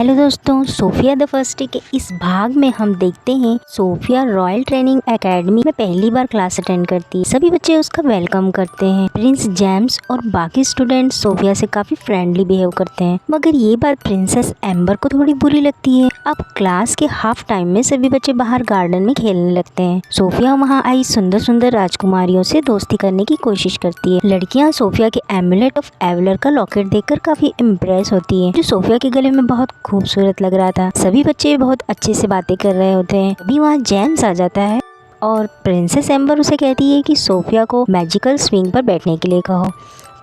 Hello दोस्तों, Sophia the first day के इस भाग में हम देखते हैं सोफिया रॉयल ट्रेनिंग एकेडमी में पहली बार क्लास अटेंड करती है। सभी बच्चे उसका वेलकम करते हैं। प्रिंस जेम्स और बाकी स्टूडेंट सोफिया से काफी फ्रेंडली बिहेव करते हैं, मगर ये बात प्रिंसेस एम्बर को थोड़ी बुरी लगती है। अब क्लास के हाफ टाइम में सभी बच्चे बाहर गार्डन में खेलने लगते हैं। सोफिया वहाँ आई सुंदर सुंदर राजकुमारियों से दोस्ती करने की कोशिश करती है। लड़कियाँ सोफिया के एमुलेट ऑफ एवलर का लॉकेट देखकर काफी इम्प्रेस होती है, जो सोफिया के गले में बहुत खूबसूरत लग रहा था। सभी बच्चे बहुत अच्छे से बातें कर रहे होते हैं। अभी वहाँ जेम्स आ जाता है और प्रिंसेस एम्बर उसे कहती है कि सोफिया को मैजिकल स्विंग पर बैठने के लिए कहो।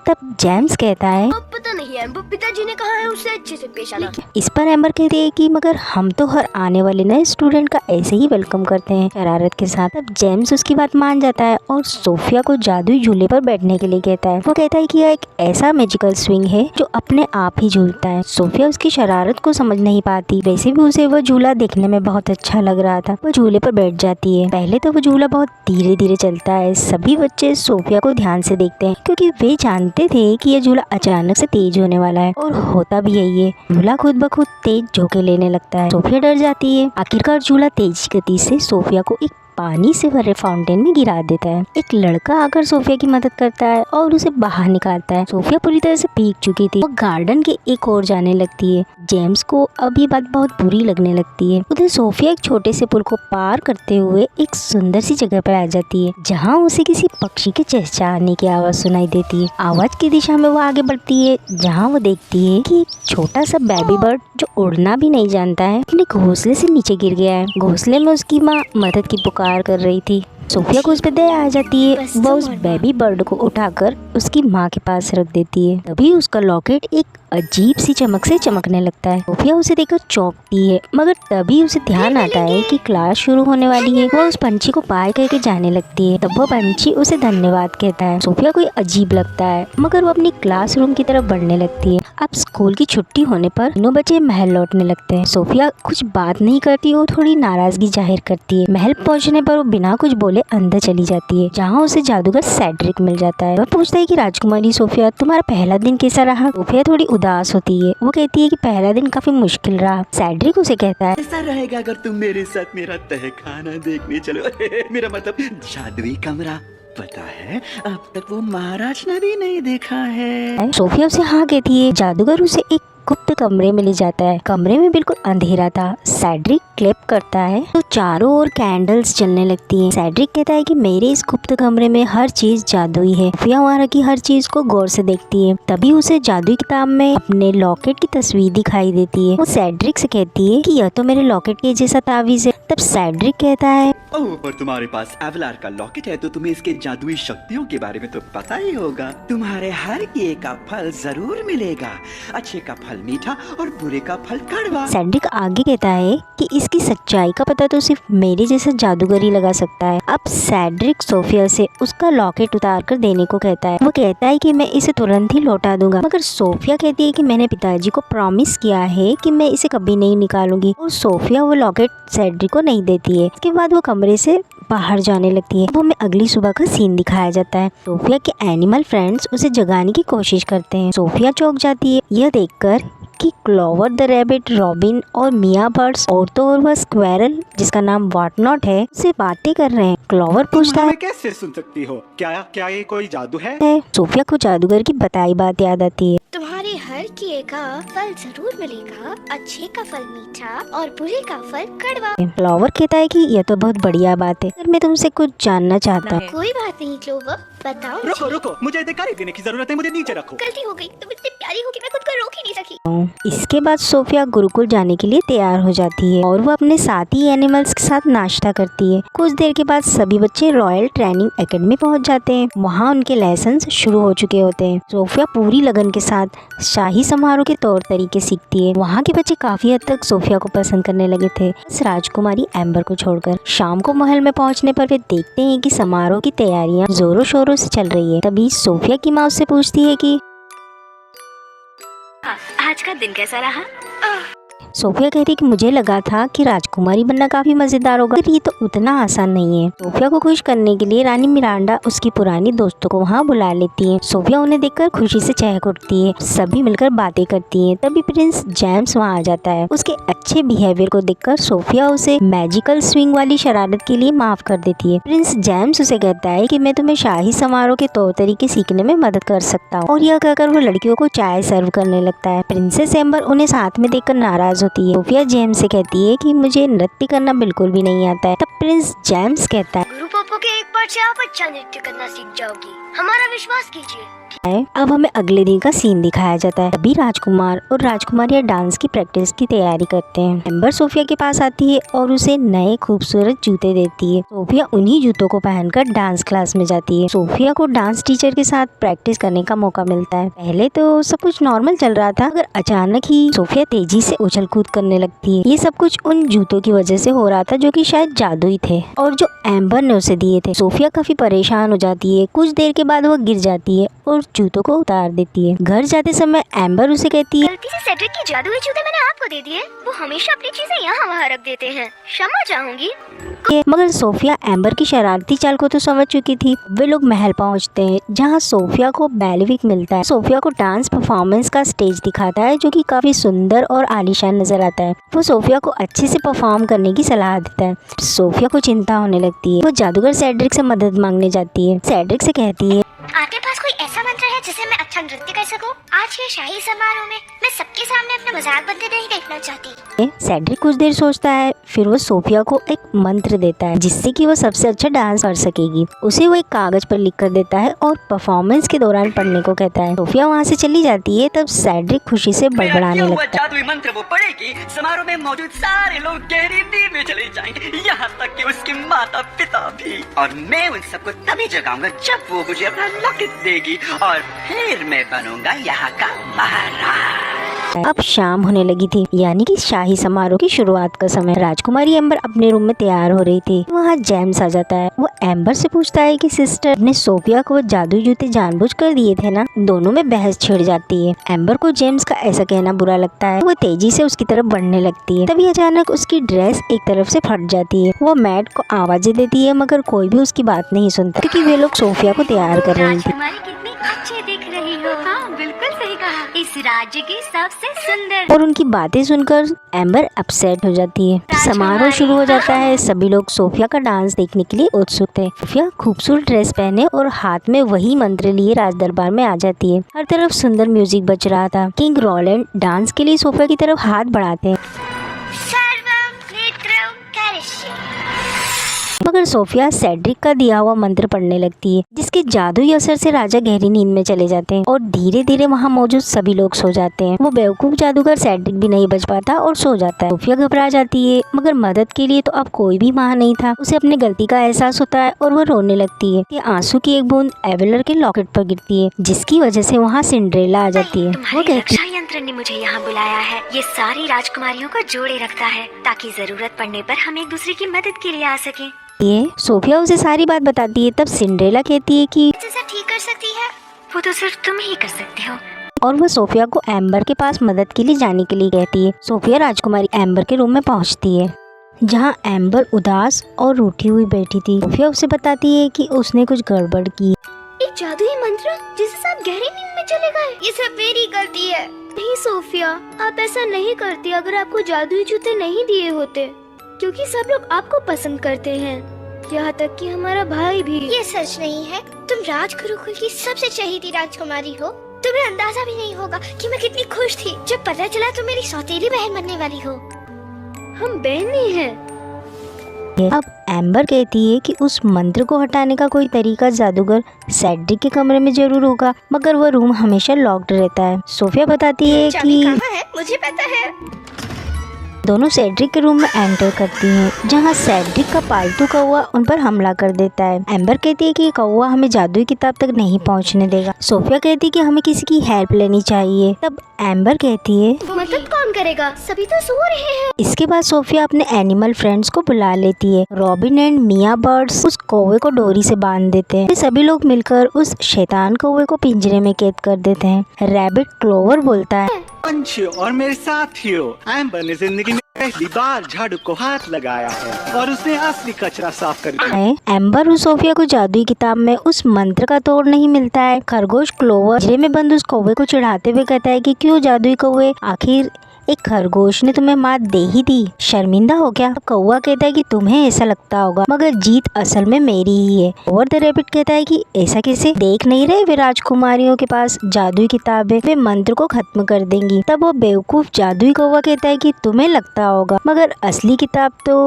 तब जेम्स कहता है, अब पता नहीं एम्बर पिताजी ने कहा है उससे अच्छे से पेश आना। इस पर एम्बर कहती है कि मगर हम तो हर आने वाले नए स्टूडेंट का ऐसे ही वेलकम करते हैं, शरारत के साथ। अब जेम्स उसकी बात मान जाता है और सोफिया को जादुई झूले पर बैठने के लिए कहता है। वो कहता है कि यह एक ऐसा मैजिकल स्विंग है जो अपने आप ही झूलता है। सोफिया उसकी शरारत को समझ नहीं पाती। वैसे भी उसे वह झूला देखने में बहुत अच्छा लग रहा था। वो झूले पर बैठ जाती है। पहले तो वो झूला बहुत धीरे धीरे चलता है। सभी बच्चे सोफिया को ध्यान से देखते हैं, क्योंकि वे जानते थे कि यह झूला अचानक से तेज होने वाला है, और होता भी यही है। झूला खुद ब खुद तेज झोंके लेने लगता है। सोफिया डर जाती है। आखिरकार झूला तेज गति से सोफिया को एक पानी से भरे फाउंटेन में गिरा देता है। एक लड़का आकर सोफिया की मदद करता है और उसे बाहर निकालता है। सोफिया पूरी तरह से भीग चुकी थी। वो गार्डन के एक ओर जाने लगती है। जेम्स को अब ये बात बहुत बुरी लगने लगती है। उधर सोफिया एक छोटे से पुल को पार करते हुए एक सुंदर सी जगह पर आ जाती है, जहाँ उसे किसी पक्षी के चहचहाने की आवाज सुनाई देती है। आवाज की दिशा में वो आगे बढ़ती है, जहाँ वो देखती है कि एक छोटा सा बेबी बर्ड जो उड़ना भी नहीं जानता है, अपने घोंसले से नीचे गिर गया है। घोंसले में उसकी माँ मदद की पुकार कर रही थी। सोफिया को उस पर दया आ जाती है। वह उस बेबी बर्ड को उठाकर उसकी माँ के पास रख देती है। तभी उसका लॉकेट एक अजीब सी चमक से चमकने लगता है। सोफिया उसे देखकर चौंकती है, मगर तभी उसे ध्यान आता है कि क्लास शुरू होने वाली है। वह उस पंछी को बाय करके जाने लगती है। तब वह पंछी उसे धन्यवाद कहता है। सोफिया को अजीब लगता है, मगर वो अपनी क्लासरूम की तरफ बढ़ने लगती है। अब स्कूल की छुट्टी होने पर तीनों बच्चे महल लौटने लगते हैं। सोफिया कुछ बात नहीं करती और थोड़ी नाराजगी जाहिर करती है। महल पहुँचने पर वो बिना कुछ बोले अंदर चली जाती है, जहाँ उसे जादूगर सेड्रिक मिल जाता है। वह पूछता है कि राजकुमारी सोफिया, तुम्हारा पहला दिन कैसा रहा? सोफिया थोड़ी उदास होती है। वो कहती है कि पहला दिन काफी मुश्किल रहा। सेड्रिक उसे कहता है, ऐसा रहेगा अगर तुम मेरे साथ मेरा तहखाना देखने चलो। मेरा मतलब जादुई कमरा। पता है अब तक वो महाराज ने भी नहीं देखा है। सोफिया उसे हाँ कहती है। जादूगर उसे एक गुप्त कमरे में ले जाता है। कमरे में बिल्कुल अंधेरा था। सेड्रिक क्लैप करता है तो चारों ओर कैंडल्स जलने लगती हैं। सेड्रिक कहता है कि मेरे इस गुप्त कमरे में हर चीज जादुई है। सोफिया वहाँ रखी हर चीज को गौर से देखती है। तभी उसे जादुई किताब में अपने लॉकेट की तस्वीर दिखाई देती है। वो सेड्रिक से कहती है कि यह तो मेरे लॉकेट के जैसा तावीज है। तब सेड्रिक कहता है, ओह, पर तुम्हारे पास एवलार का लॉकेट है तो तुम्हें इसके जादुई शक्तियों के बारे में तो पता ही होगा। तुम्हारे हर किए का फल जरूर मिलेगा। अच्छे का फल मीठा और बुरे का फल कड़वा। सेड्रिक आगे कहता है कि इसकी सच्चाई का पता तो सिर्फ मेरे जैसा जादूगर ही लगा सकता है। अब सेड्रिक सोफिया से उसका लॉकेट उतार कर देने को कहता है। वो कहता है कि मैं इसे तुरंत ही लौटा दूंगा, मगर सोफिया कहती है कि मैंने पिताजी को प्रॉमिस किया है कि मैं इसे कभी नहीं निकालूंगी, और सोफिया वो लॉकेट सेड्रिक को नहीं देती है। इसके बाद वो कमरे से बाहर जाने लगती है। वो हमें अगली सुबह का सीन दिखाया जाता है। सोफिया के एनिमल फ्रेंड्स उसे जगाने की कोशिश करते हैं। सोफिया चौंक जाती है यह देखकर कि क्लोवर द रैबिट, रॉबिन और मिया बर्ड्स और तो और वह स्क्वेरल जिसका नाम वाटनॉट है उससे बातें कर रहे हैं। क्लोवर पूछता है, कैसे सुन सकती हो? क्या ये कोई जादू है? सोफिया को जादूगर की बताई बात याद आती है। तुम्हारे हर किए का फल जरूर मिलेगा। अच्छे का फल मीठा और बुरे का फल कड़वा। क्लोवर कहता है कि यह तो बहुत बढ़िया बात है, मैं तुमसे कुछ जानना चाहता हूँ। कोई बात नहीं क्लोवर, बताओ। रुको, मुझे अधिकारी देने की जरूरत है। मुझे नीचे रखो। गलती हो गई। तुम इतनी प्यारी हो कि मैं खुद को रोक ही नहीं सकी। इसके बाद सोफिया गुरुकुल जाने के लिए तैयार हो जाती है और वो अपने साथी एनिमल्स के साथ नाश्ता करती है। कुछ देर के बाद सभी बच्चे रॉयल ट्रेनिंग एकेडमी पहुंच जाते हैं। वहां उनके लेसन शुरू हो चुके होते हैं। सोफिया पूरी लगन के साथ शाही समारोह के तौर तरीके सीखती है। वहाँ के बच्चे काफी हद तक सोफिया को पसंद करने लगे थे, बस राजकुमारी एम्बर को छोड़कर। शाम को महल में पहुँचने पर वे देखते हैं कि समारोह की तैयारियां जोरों शोरों से चल रही है। तभी सोफिया की माँ उससे पूछती है कि आज का दिन कैसा रहा? सोफिया कहती है कि मुझे लगा था कि राजकुमारी बनना काफी मजेदार होगा, पर ये तो उतना आसान नहीं है। सोफिया को खुश करने के लिए रानी मिरांडा उसकी पुरानी दोस्तों को वहाँ बुला लेती है। सोफिया उन्हें देखकर खुशी से चहक उठती है, सभी मिलकर बातें करती हैं। तभी प्रिंस जेम्स वहाँ आ जाता है। उसके अच्छे बिहेवियर को देखकर सोफिया उसे मैजिकल स्विंग वाली शरारत के लिए माफ कर देती है। प्रिंस जेम्स उसे कहता है कि मैं तुम्हें शाही समारोह के तौर तरीके सीखने में मदद कर सकता हूँ, और यह कहकर वो लड़कियों को चाय सर्व करने लगता है। प्रिंसेस एम्बर उन्हें साथ में देखकर नाराज होती है। सोफिया जेम्स से कहती है कि मुझे नृत्य करना बिल्कुल भी नहीं आता है। तब प्रिंस जेम्स कहता है, गुरु पापा के एक बार से आप अच्छा नृत्य करना सीख जाओगी, हमारा विश्वास कीजिए। अब हमें अगले दिन का सीन दिखाया जाता है। अभी राजकुमार और राजकुमारियां डांस की प्रैक्टिस की तैयारी करते हैं। एम्बर सोफिया के पास आती है और उसे नए खूबसूरत जूते देती है। सोफिया उन्हीं जूतों को पहनकर डांस क्लास में जाती है। सोफिया को डांस टीचर के साथ प्रैक्टिस करने का मौका मिलता है। पहले तो सब कुछ नॉर्मल चल रहा था, मगर अचानक ही सोफिया तेजी से उछल कूद करने लगती है। ये सब कुछ उन जूतों की वजह से हो रहा था, जो कि शायद जादुई थे और जो एम्बर ने उसे दिए थे। सोफिया काफी परेशान हो जाती है। कुछ देर के बाद वो गिर जाती है और जूतों को उतार देती है। घर जाते समय एम्बर उसे कहती है, गलती से सेड्रिक की जादुई जूते मैंने आपको दे दिए। वो हमेशा अपनी चीजें यहाँ वहाँ रख देते हैं, क्षमा चाहूंगी। मगर सोफिया एम्बर की शरारती चाल को तो समझ चुकी थी। वे लोग महल पहुंचते हैं, जहां सोफिया को बेलिविक मिलता है। सोफिया को डांस परफॉर्मेंस का स्टेज दिखाता है, जो कि काफी सुंदर और आलीशान नजर आता है। वो सोफिया को अच्छे से परफॉर्म करने की सलाह देता है। सोफिया को चिंता होने लगती है। वो जादूगर सेड्रिक से मदद मांगने जाती है। सेड्रिक से कहती है, आपके पास कोई ऐसा मंत्र है जिससे मैं अच्छा नृत्य कर सकूं? आज के शाही समारोह में मैं सबके सामने अपना मजाक बनते नहीं देखना चाहती। सेड्रिक कुछ देर सोचता है, फिर वो सोफिया को एक मंत्र देता है, जिससे कि वो सबसे अच्छा डांस कर सकेगी। उसे वो एक कागज पर लिख कर देता है और परफॉर्मेंस के दौरान पढ़ने को कहता है। सोफिया वहाँ से चली जाती है। तब सेड्रिक खुशी से बड़बड़ाने लगता है। जादुई मंत्र वो पढ़ेगी, समारोह में मौजूद सारे लोग गहरी नींद में चले जाएंगे, यहाँ तक कि उसके माता पिता भी। और मैं उन सबको तभी जगाऊंगा जब वो मुझे अपना लॉकेट देगी, और फिर मैं बनूंगा यहाँ का महाराज। अब शाम होने लगी थी, यानी कि शाही समारोह की शुरुआत का समय। राजकुमारी एम्बर अपने रूम में तैयार हो रही थी। वहाँ जेम्स आ जाता है। वो एम्बर से पूछता है कि सिस्टर ने सोफिया को जादुई जूते जानबूझकर दिए थे ना। दोनों में बहस छिड़ जाती है। एम्बर को जेम्स का ऐसा कहना बुरा लगता है। वो तेजी से उसकी तरफ बढ़ने लगती है। तभी अचानक उसकी ड्रेस एक तरफ से फट जाती है। वो मैट को आवाजें देती है, मगर कोई भी उसकी बात नहीं सुनता, क्योंकि वे लोग सोफिया को तैयार कर रही थी। कितनी अच्छी दिख रही हो। हाँ, बिल्कुल सही कहा। इस राज्य की सबसे सुंदर। और उनकी बातें सुनकर एम्बर अपसेट हो जाती है। समारोह शुरू हो जाता है। सभी लोग सोफिया का डांस देखने के लिए उत्सुक थे। सोफिया खूबसूरत ड्रेस पहने और हाथ में वही मंत्र लिए राज दरबार में आ जाती है। हर तरफ सुंदर म्यूजिक बज रहा था। किंग रोलैंड डांस के लिए सोफिया की तरफ हाथ बढ़ाते हैं, मगर सोफिया सेड्रिक का दिया हुआ मंत्र पढ़ने लगती है, जिसके जादुई असर से राजा गहरी नींद में चले जाते हैं और धीरे धीरे वहाँ मौजूद सभी लोग सो जाते हैं। वो बेवकूफ जादूगर सेड्रिक भी नहीं बच पाता और सो जाता है। सोफिया घबरा जाती है, मगर मदद के लिए तो अब कोई भी वहाँ नहीं था। उसे अपनी गलती का एहसास होता है और वो रोने लगती है कि आंसू की एक बूंद एवेलर के लॉकेट पर गिरती है, जिसकी वजह से वहाँ सिंड्रेला आ जाती है। वो कहती है, यंत्र ने मुझे यहाँ बुलाया है। ये सारी राजकुमारियों को जोड़े रखता है, ताकि जरूरत पड़ने पर हम एक दूसरे की मदद के लिए आ सके। ये सोफिया उसे सारी बात बताती है। तब सिंड्रेला कहती है कि जैसा ठीक कर सकती है वो तो सिर्फ तुम ही कर सकते हो। और वो सोफिया को एम्बर के पास मदद के लिए जाने के लिए कहती है। सोफिया राजकुमारी एम्बर के रूम में पहुंचती है, जहां एम्बर उदास और रूठी हुई बैठी थी। सोफिया उसे बताती है कि उसने कुछ गड़बड़ की। एक जादुई मंत्र जिससे आप गहरी नींद में चले गए, ये सब मेरी गलती है। नहीं सोफिया, आप ऐसा नहीं करती अगर आपको जादुई जूते नहीं दिए होते, क्योंकि सब लोग आपको पसंद करते हैं, यहाँ तक कि हमारा भाई भी। ये सच नहीं है। तुम राजगुरुकुल की सबसे चहेती राजकुमारी हो। तुम्हें अंदाजा भी नहीं होगा कि मैं कितनी खुश थी जब पता चला तुम मेरी सौतेली बहन बनने वाली हो। हम बहनें हैं। अब एम्बर कहती है कि उस मंत्र को हटाने का कोई तरीका जादूगर सेड्रिक के कमरे में जरूर होगा, मगर वो रूम हमेशा लॉक्ड रहता है। सोफिया बताती है कि कहाँ है? मुझे पता है। दोनों सेड्रिक के रूम में एंटर करती हैं, जहां सेड्रिक का पालतू कौवा उन पर हमला कर देता है। एम्बर कहती है कि ये कौवा हमें जादुई किताब तक नहीं पहुंचने देगा। सोफिया कहती है कि हमें किसी की हेल्प लेनी चाहिए। तब एम्बर कहती है, मदद कौन करेगा? सभी तो सो रहे हैं। इसके बाद सोफिया अपने एनिमल फ्रेंड्स को बुला लेती है। रॉबिन एंड मिया बर्ड्स उस कौवे को डोरी से बांध देते हैं। सभी लोग मिलकर उस शैतान कौवे को पिंजरे में कैद कर देते हैं। रैबिट क्लोवर बोलता है, पंछियों और मेरे साथियों, एम्बर ने जिंदगी में पहली बार झाड़ू को हाथ लगाया है और उसने असली कचरा साफ कर दिया। एम्बर और सोफिया को जादुई किताब में उस मंत्र का तोड़ नहीं मिलता है। खरगोश क्लोवर पिंजरे में बंद उस कौवे को चिढ़ाते हुए कहता है कि क्यों जादुई कौवे, आखिर एक खरगोश ने तुम्हें मात दे ही दी, शर्मिंदा हो क्या? कौवा कहता है कि तुम्हें ऐसा लगता होगा, मगर जीत असल में मेरी ही है। ओवर द रैबिट कहता है कि ऐसा कैसे? देख नहीं रहे वे राजकुमारियों के पास जादुई किताब है, वे मंत्र को खत्म कर देंगी। तब वो बेवकूफ जादुई कौवा कहता है कि तुम्हें लगता होगा, मगर असली किताब तो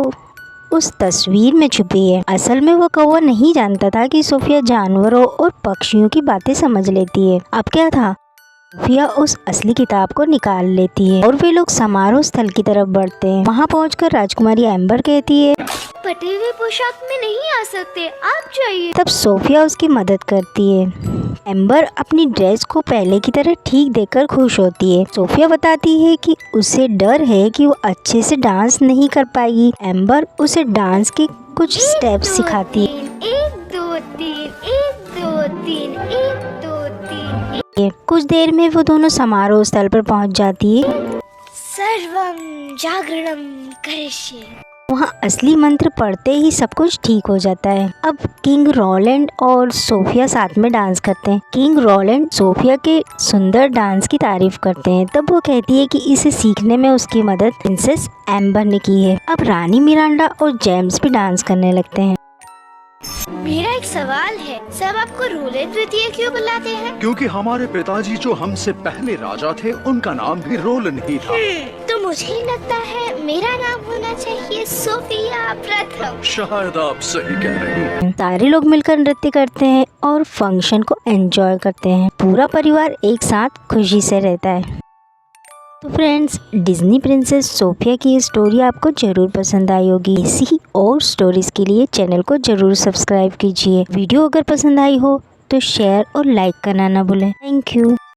उस तस्वीर में छुपी है। असल में वो कौवा नहीं जानता था कि सोफिया जानवरों और पक्षियों की बातें समझ लेती है। अब क्या था, सोफिया उस असली किताब को निकाल लेती है और वे लोग समारोह स्थल की तरफ बढ़ते हैं। वहाँ पहुंचकर राजकुमारी एम्बर कहती है फटे हुए पोशाक में नहीं आ सकते, आप जाइए। तब सोफिया उसकी मदद करती है। एम्बर अपनी ड्रेस को पहले की तरह ठीक देखकर खुश होती है। सोफिया बताती है कि उसे डर है कि वो अच्छे से डांस नहीं कर पाएगी। एम्बर उसे डांस के कुछ स्टेप्स सिखाती है। 1 2 3 1 2 3 1 2 3। कुछ देर में वो दोनों समारोह स्थल पर पहुंच जाती है। सर्वम जागरणम करिष्ये। वहाँ असली मंत्र पढ़ते ही सब कुछ ठीक हो जाता है। अब किंग रोलैंड और सोफिया साथ में डांस करते हैं। किंग रोलैंड सोफिया के सुंदर डांस की तारीफ करते हैं। तब वो कहती है कि इसे सीखने में उसकी मदद प्रिंसेस एम्बर ने की है। अब रानी मिरांडा और जेम्स भी डांस करने लगते हैं। मेरा एक सवाल है, सब आपको रोलैंड द्वितीय क्यों बुलाते हैं? क्योंकि हमारे पिताजी जो हमसे पहले राजा थे उनका नाम भी रोलन ही था। तो मुझे लगता है मेरा नाम होना चाहिए सोफिया प्रथम। शायद आप सही कह रही हैं। सारे लोग मिलकर नृत्य करते हैं और फंक्शन को एंजॉय करते हैं। पूरा परिवार एक साथ खुशी से रहता है। तो फ्रेंड्स, डिज्नी प्रिंसेस सोफिया की ये स्टोरी आपको जरूर पसंद आई होगी। ऐसी ही और स्टोरीज के लिए चैनल को जरूर सब्सक्राइब कीजिए। वीडियो अगर पसंद आई हो तो शेयर और लाइक करना ना भूलें। Thank you.